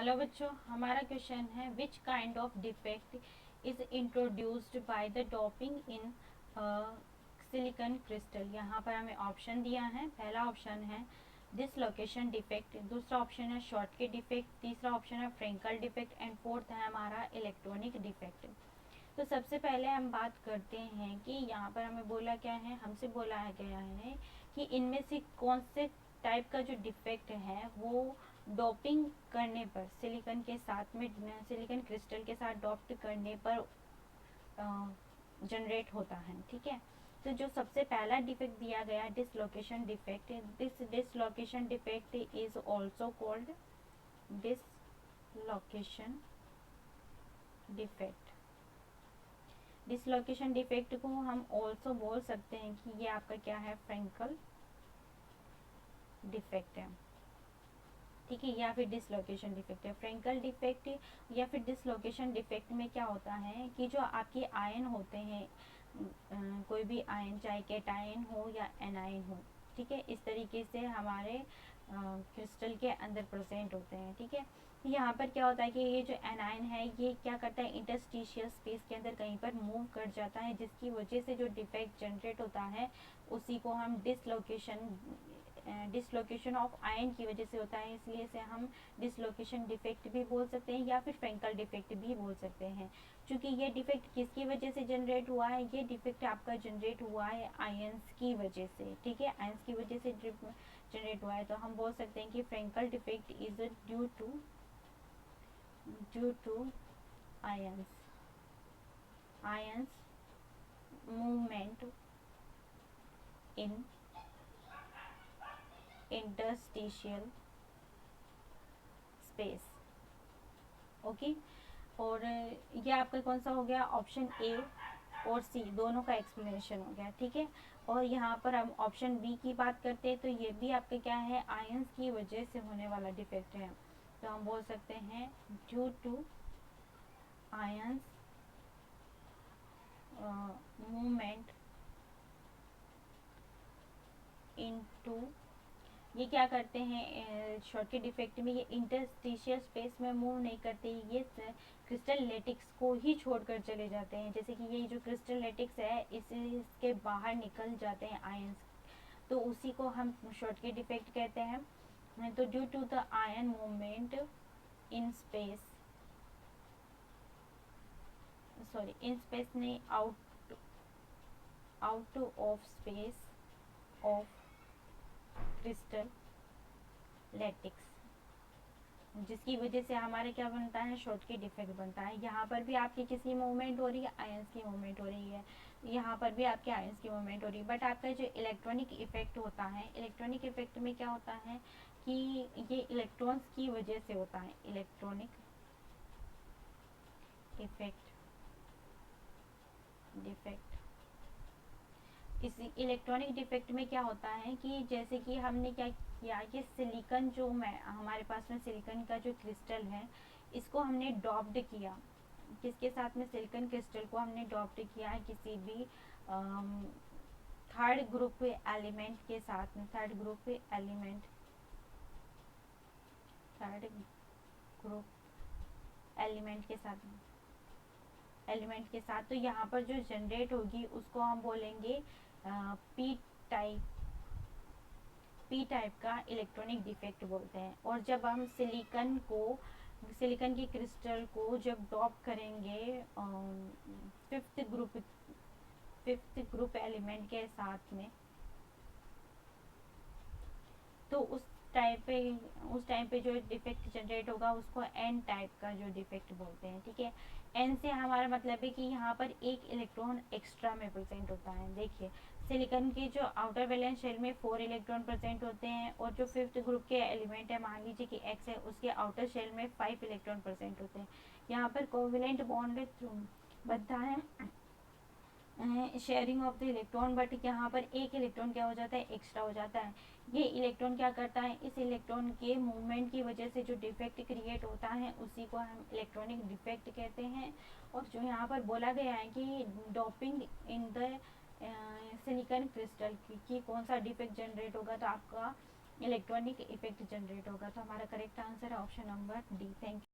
Hello बच्चों, हमारा question है which kind of defect is introduced by the doping in silicon crystal. यहाँ पर हमें ऑप्शन दिया है। पहला ऑप्शन है डिसलोकेशन डिफेक्ट, दूसरा ऑप्शन है शॉर्टकट डिफेक्ट, तीसरा ऑप्शन है फ्रेंकल डिफेक्ट एंड फोर्थ है हमारा इलेक्ट्रॉनिक डिफेक्ट। तो सबसे पहले हम बात करते हैं कि यहाँ पर हमें बोला क्या है, हमसे बोला गया है कि इनमें से कौन से टाइप का जो डिफेक्ट है वो डोपिंग करने पर सिलिकॉन के साथ में सिलिकॉन क्रिस्टल के साथ डॉप्ट करने पर जनरेट होता है। ठीक है, तो जो सबसे पहला डिफेक्ट दिया गया dislocation defect, this dislocation defect is also called dislocation defect. Dislocation defect को हम ऑल्सो बोल सकते हैं कि ये आपका क्या है, फ्रेंकल डिफेक्ट है। ठीक है, या फिर डिसलोकेशन डिफेक्ट है। फ्रेंकल डिफेक्ट या फिर डिसलोकेशन डिफेक्ट में क्या होता है कि जो आपके आयन होते हैं, कोई भी आयन चाहे कैटायन हो या एनायन हो, ठीक है, इस तरीके से हमारे क्रिस्टल के अंदर प्रेजेंट होते हैं। ठीक है, यहाँ पर क्या होता है कि ये जो एनायन है ये क्या करता है, इंटरस्टिशियल स्पेस के अंदर कहीं पर मूव कर जाता है, जिसकी वजह से जो डिफेक्ट जनरेट होता है उसी को हम डिसलोकेशन ऑफ आयन की वजह से होता है, इसलिए इसे हम डिसलोकेशन डिफेक्ट भी बोल सकते हैं या फिर फ्रेंकल डिफेक्ट भी बोल सकते हैं। क्योंकि ये डिफेक्ट किसकी वजह से जनरेट हुआ है, ये डिफेक्ट आपका जनरेट हुआ है आयंस की वजह से। ठीक है, आयंस की वजह से जनरेट हुआ है, तो हम बोल सकते हैं कि Frenkel defect is due to ions ions movement in interstitial space. Okay, और ये आपका कौन सा हो गया, ऑप्शन ए और सी दोनों का एक्सप्लेनेशन हो गया। ठीक है, और यहाँ पर हम ऑप्शन बी की बात करते हैं तो ये भी आपका क्या है, आयंस की वजह से होने वाला डिफेक्ट है। तो हम बोल सकते हैं due to ions movement into, ये क्या करते हैं शॉर्टकट डिफेक्ट में, ये इंटरस्टिशियल स्पेस में मूव नहीं करते, ये क्रिस्टल लेटिक्स को ही छोड़कर चले जाते हैं। जैसे कि ये जो क्रिस्टल लेटिक्स है इसके बाहर निकल जाते हैं आयंस, तो उसी को हम शॉर्टकट डिफेक्ट कहते हैं। तो due to the ion movement in space, sorry in space नहीं, out of space of crystal lattice, जिसकी वजह से हमारे क्या बनता है, शॉर्टकट डिफेक्ट बनता है। यहाँ पर भी आपकी किसी मूवमेंट हो रही है, आयंस की मूवमेंट हो रही है, यहाँ पर भी आपके आयंस की मूवमेंट हो रही है, बट आपका जो इलेक्ट्रॉनिक इफेक्ट होता है, इलेक्ट्रॉनिक इफेक्ट में क्या होता है कि ये इलेक्ट्रॉन्स की वजह से होता है। इलेक्ट्रॉनिक इफेक्ट डिफेक्ट, इसी इलेक्ट्रॉनिक डिफेक्ट में क्या होता है कि जैसे कि हमने क्या किया, ये सिलिकॉन जो हमारे पास में सिलिकॉन का जो क्रिस्टल है इसको हमने डॉप्ड किया, किसके साथ में, सिलिकॉन क्रिस्टल को हमने डॉप्ड किया है किसी भी थर्ड ग्रुप एलिमेंट के साथ में, थर्ड ग्रुप एलिमेंट के साथ में, एलिमेंट के साथ। तो यहाँ पर जो जनरेट होगी उसको हम बोलेंगे पी टाइप, पी टाइप का इलेक्ट्रॉनिक डिफेक्ट बोलते हैं। और जब हम सिलिकॉन के क्रिस्टल को जब डॉप करेंगे फिफ्थ ग्रुप एलिमेंट के साथ में, तो उस टाइम पे जो डिफेक्ट जनरेट होगा उसको एन टाइप का जो डिफेक्ट बोलते हैं। ठीक है, एन से हमारा मतलब है कि यहाँ पर एक इलेक्ट्रॉन एक्स्ट्रा में प्रेजेंट होता है। देखिए, सिलिकॉन के जो आउटर वैलेंस शेल में 4 इलेक्ट्रॉन प्रेजेंट होते हैं, और जो फिफ्थ ग्रुप के एलिमेंट है, मान लीजिए कि एक्स है, उसके आउटर शेल में 5 इलेक्ट्रॉन प्रेजेंट होते हैं। यहाँ पर कोवेलेंट बॉन्ड बनता है sharing of the electron, but यहाँ पर एक इलेक्ट्रॉन क्या हो जाता है, एक्स्ट्रा हो जाता है। ये इलेक्ट्रॉन क्या करता है, इस इलेक्ट्रॉन के मूवमेंट की वजह से जो डिफेक्ट क्रिएट होता है उसी को हम इलेक्ट्रॉनिक डिफेक्ट कहते हैं। और जो यहाँ पर बोला गया है कि doping in the silicon crystal की कौन सा डिफेक्ट जनरेट होगा, तो आपका इलेक्ट्रॉनिक इफेक्ट जनरेट होगा। तो हमारा करेक्ट आंसर है option number D. Thank you.